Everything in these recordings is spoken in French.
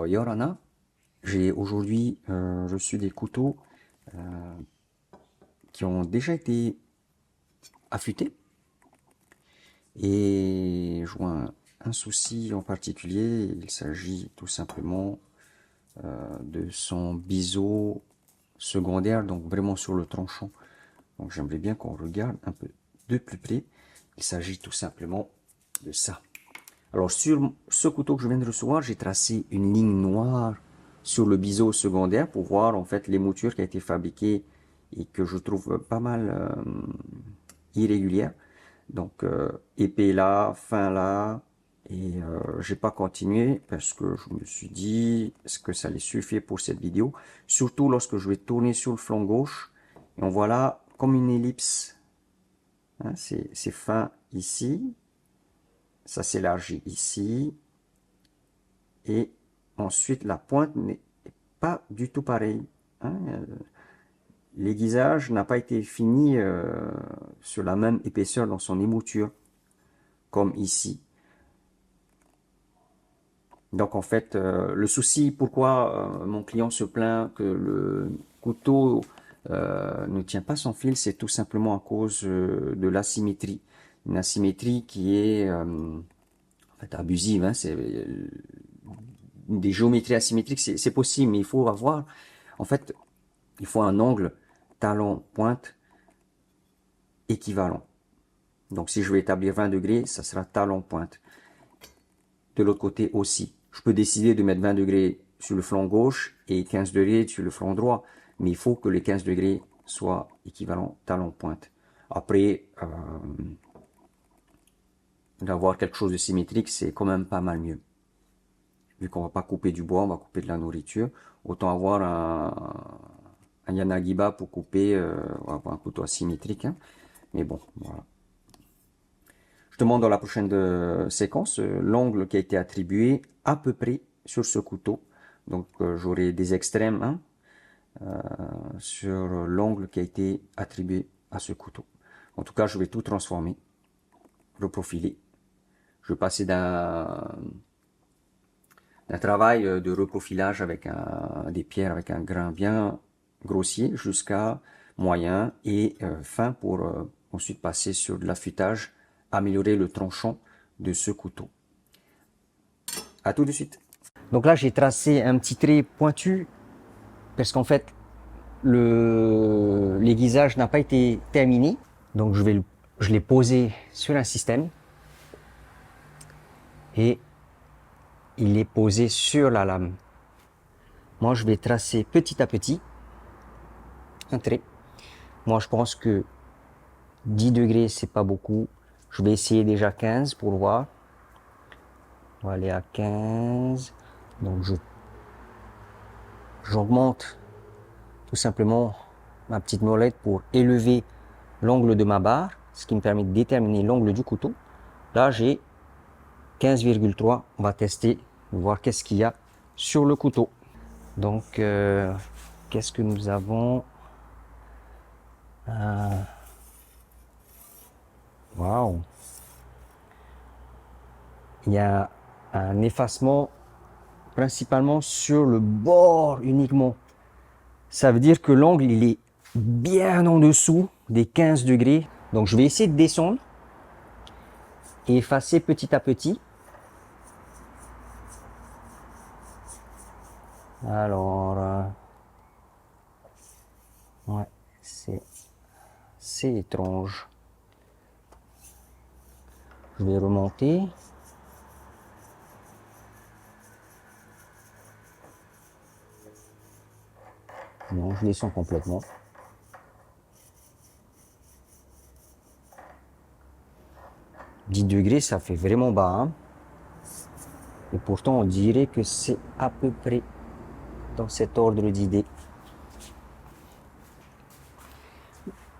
Alors, Yorana, j'ai aujourd'hui reçu des couteaux qui ont déjà été affûtés. Et je vois un souci en particulier, il s'agit tout simplement de son biseau secondaire, donc vraiment sur le tranchant. Donc j'aimerais bien qu'on regarde un peu de plus près. Il s'agit tout simplement de ça. Alors sur ce couteau que je viens de recevoir, j'ai tracé une ligne noire sur le biseau secondaire pour voir en fait l'émouture qui a été fabriquée et que je trouve pas mal irrégulière. Donc épais là, fin là, et j'ai pas continué parce que je me suis dit est-ce que ça allait suffire pour cette vidéo, surtout lorsque je vais tourner sur le flanc gauche et on voit là comme une ellipse, hein, c'est fin ici, ça s'élargit ici, et ensuite la pointe n'est pas du tout pareille, hein. L'aiguisage n'a pas été fini sur la même épaisseur dans son émouture comme ici. Donc en fait, le souci, pourquoi mon client se plaint que le couteau ne tient pas son fil, c'est tout simplement à cause de l'asymétrie. Une asymétrie qui est en fait abusive, hein, c'est des géométries asymétriques, c'est possible, mais il faut avoir, en fait, il faut un angle talon-pointe équivalent. Donc si je veux établir 20 degrés, ça sera talon-pointe. De l'autre côté aussi. Je peux décider de mettre 20 degrés sur le flanc gauche et 15 degrés sur le flanc droit, mais il faut que les 15 degrés soient équivalents talon-pointe. Après, d'avoir quelque chose de symétrique, c'est quand même pas mal mieux. Vu qu'on va pas couper du bois, on va couper de la nourriture. Autant avoir un Yanagiba pour couper, avoir un couteau asymétrique, hein. Mais bon, voilà. Je demande dans la prochaine séquence l'angle qui a été attribué à peu près sur ce couteau. Donc j'aurai des extrêmes, hein, sur l'angle qui a été attribué à ce couteau. En tout cas, je vais tout transformer, reprofiler. Je vais passer d'un travail de reprofilage avec des pierres avec un grain bien grossier jusqu'à moyen et fin pour ensuite passer sur de l'affûtage, améliorer le tranchant de ce couteau. À tout de suite. Donc là, j'ai tracé un petit trait pointu parce qu'en fait, l'aiguisage n'a pas été terminé. Donc je l'ai posé sur un système et il est posé sur la lame. Moi, je vais tracer petit à petit un trait. Moi, je pense que 10 degrés, c'est pas beaucoup. Je vais essayer déjà 15 pour voir. On va aller à 15. Donc, j'augmente tout simplement ma petite molette pour élever l'angle de ma barre, ce qui me permet de déterminer l'angle du couteau. Là, j'ai 15,3. On va tester, voir qu'est-ce qu'il y a sur le couteau. Donc, qu'est-ce que nous avons? Waouh! Il y a un effacement principalement sur le bord uniquement. Ça veut dire que l'angle il est bien en dessous des 15 degrés. Donc je vais essayer de descendre et effacer petit à petit. Alors, ouais, c'est étrange. Je vais remonter. Non, je descends complètement. « 10 degrés, ça fait vraiment bas, hein. Et pourtant, on dirait que c'est à peu près dans cet ordre d'idées.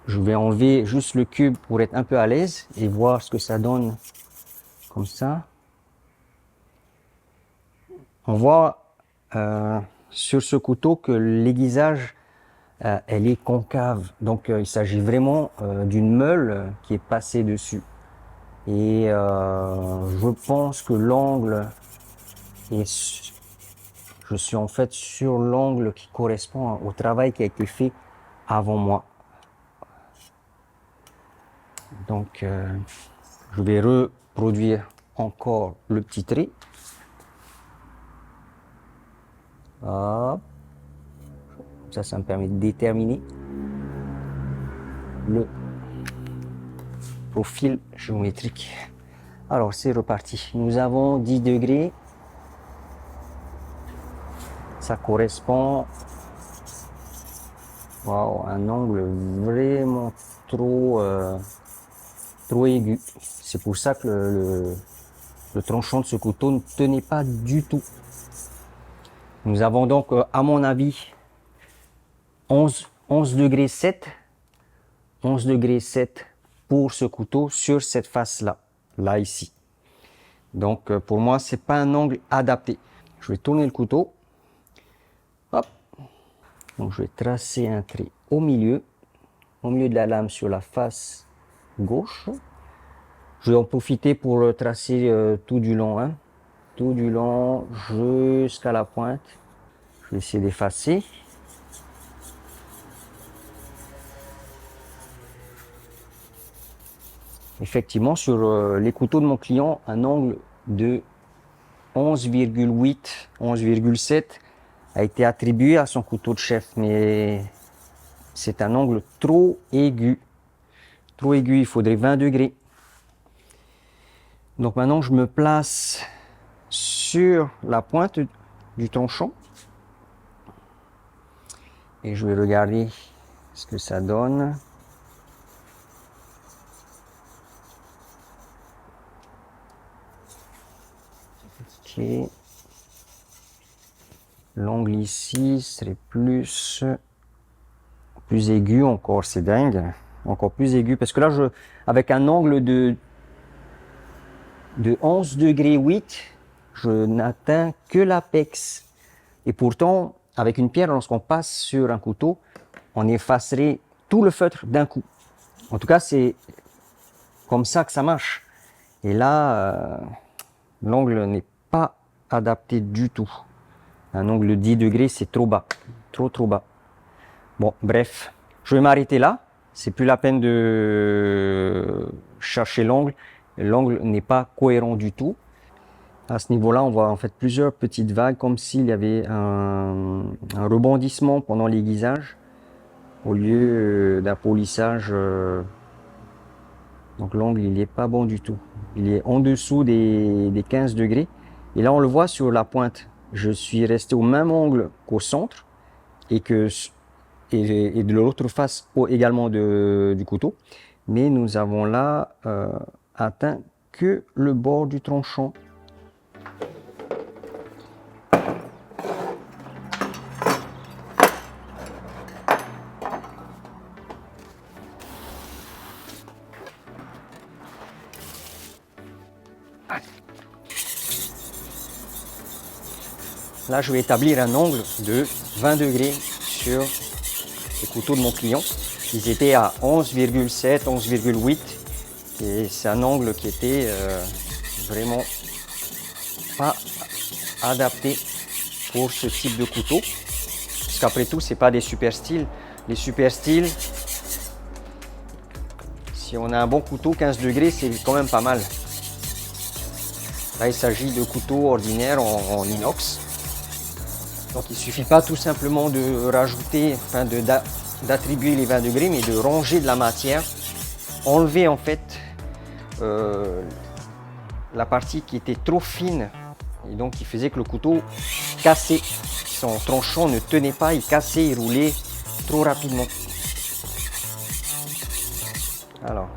Je vais enlever juste le cube pour être un peu à l'aise et voir ce que ça donne comme ça. On voit sur ce couteau que l'aiguisage elle est concave. Donc il s'agit vraiment d'une meule qui est passée dessus. Et je pense que l'angle est Je suis en fait sur l'angle qui correspond au travail qui a été fait avant moi. Donc, je vais reproduire encore le petit trait. Hop. Ça me permet de déterminer le profil géométrique. Alors, c'est reparti. Nous avons 10 degrés. Ça correspond à un angle vraiment trop aigu. C'est pour ça que le tranchant de ce couteau ne tenait pas du tout. Nous avons donc, à mon avis, 11 degrés 7. 11 degrés 7 pour ce couteau sur cette face-là, là ici. Donc pour moi, c'est pas un angle adapté. Je vais tourner le couteau. Hop. Donc je vais tracer un trait au milieu de la lame sur la face gauche. Je vais en profiter pour tracer tout du long, hein. Tout du long jusqu'à la pointe. Je vais essayer d'effacer. Effectivement, sur les couteaux de mon client, un angle de 11,8, 11,7 a été attribué à son couteau de chef, mais c'est un angle trop aigu. Trop aigu, il faudrait 20 degrés. Donc maintenant, je me place sur la pointe du tranchant et je vais regarder ce que ça donne. Ok. L'angle ici serait plus aigu encore, c'est dingue. Encore plus aigu parce que là, avec un angle de 11 degrés 8, je n'atteins que l'apex. Et pourtant, avec une pierre, lorsqu'on passe sur un couteau, on effacerait tout le feutre d'un coup. En tout cas, c'est comme ça que ça marche. Et là, l'angle n'est pas adapté du tout. Un angle de 10 degrés, c'est trop bas. Trop bas. Bon, bref. Je vais m'arrêter là. C'est plus la peine de chercher l'angle. L'angle n'est pas cohérent du tout. À ce niveau-là, on voit en fait plusieurs petites vagues, comme s'il y avait un rebondissement pendant l'aiguisage, au lieu d'un polissage. Donc l'angle, il n'est pas bon du tout. Il est en dessous des 15 degrés. Et là, on le voit sur la pointe. Je suis resté au même angle qu'au centre et de l'autre face également du couteau. Mais nous avons là atteint que le bord du tranchant. Là, je vais établir un angle de 20 degrés sur les couteaux de mon client. Ils étaient à 11,7, 11,8 et c'est un angle qui était vraiment pas adapté pour ce type de couteau. Parce qu'après tout, c'est pas des super styles. Les super styles, si on a un bon couteau, 15 degrés, c'est quand même pas mal. Là, il s'agit de couteaux ordinaires en inox. Donc il ne suffit pas tout simplement de rajouter, enfin d'attribuer les 20 degrés, mais de ranger de la matière, enlever en fait la partie qui était trop fine et donc qui faisait que le couteau cassait. Son tranchant ne tenait pas, il cassait, il roulait trop rapidement. Alors,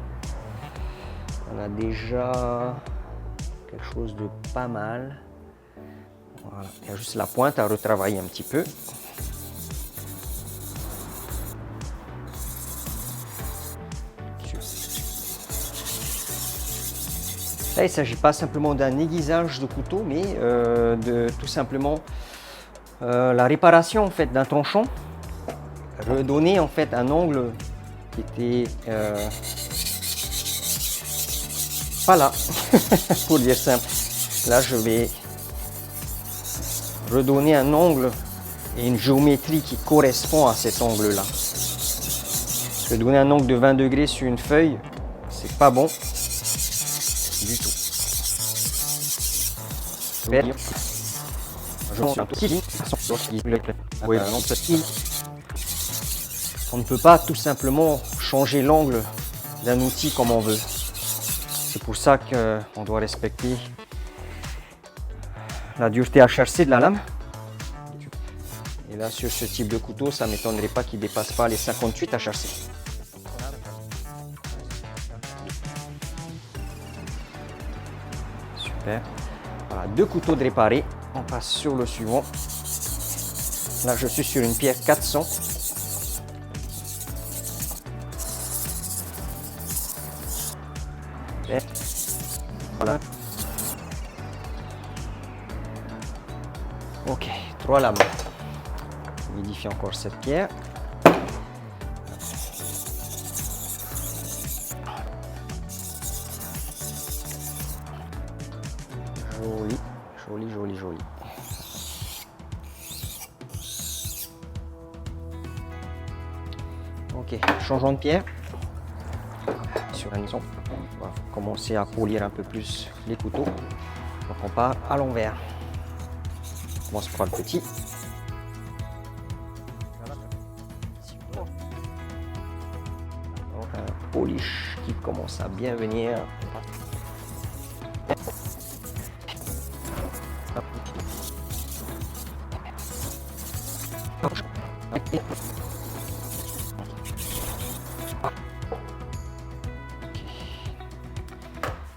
on a déjà quelque chose de pas mal. Voilà. Il y a juste la pointe à retravailler un petit peu. Là, il ne s'agit pas simplement d'un aiguisage de couteau, mais de tout simplement la réparation en fait, d'un tranchant. Redonner en fait un angle qui était pas là, pour dire simple. Là, je vais redonner un angle et une géométrie qui correspond à cet angle-là. Parce que donner un angle de 20 degrés sur une feuille, c'est pas bon du tout. On ne peut pas tout simplement changer l'angle d'un outil comme on veut. C'est pour ça qu'on doit respecter la dureté HRC de la lame. Et là, sur ce type de couteau, ça ne m'étonnerait pas qu'il ne dépasse pas les 58 HRC. Super. Voilà, 2 couteaux de réparés. On passe sur le suivant. Là, je suis sur une pierre 400. Et voilà. Ok, 3 lames. On humidifie encore cette pierre. Joli, joli, joli, joli. Ok, changeons de pierre. Sur un maison, on va commencer à polir un peu plus les couteaux. Donc on part à l'envers. On commence par le petit. Donc un polish qui commence à bien venir.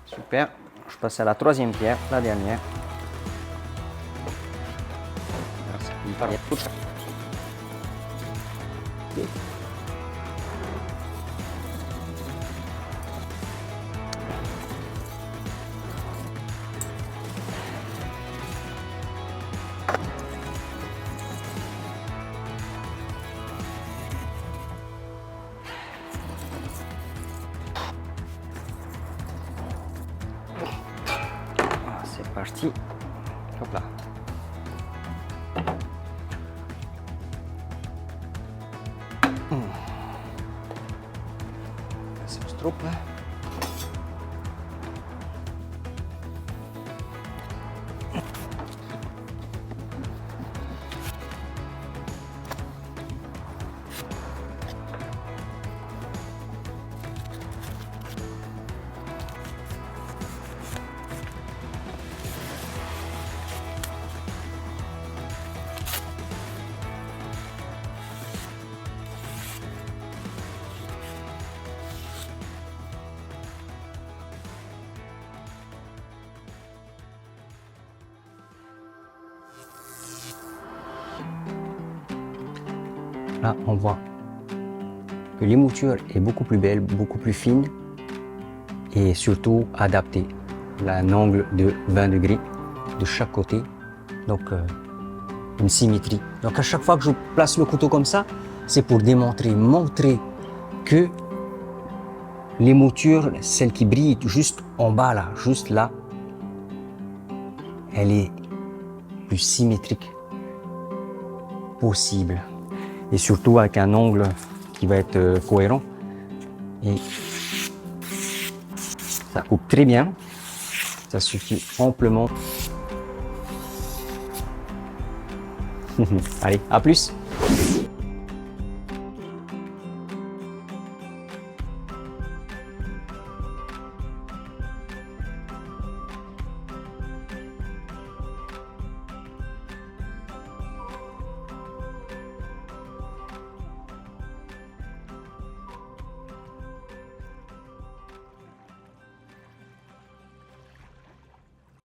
Super, je passe à la 3e pierre, la dernière. C'est parti. Hop là. C'est le strop. Là, on voit que l'émouture est beaucoup plus belle, beaucoup plus fine et surtout adaptée. Elle a un angle de 20 degrés de chaque côté, donc une symétrie. Donc à chaque fois que je place le couteau comme ça, c'est pour montrer que l'émouture, celle qui brille juste en bas là, juste là, elle est plus symétrique possible. Et surtout avec un angle qui va être cohérent. Et ça coupe très bien. Ça suffit amplement. Allez, à plus!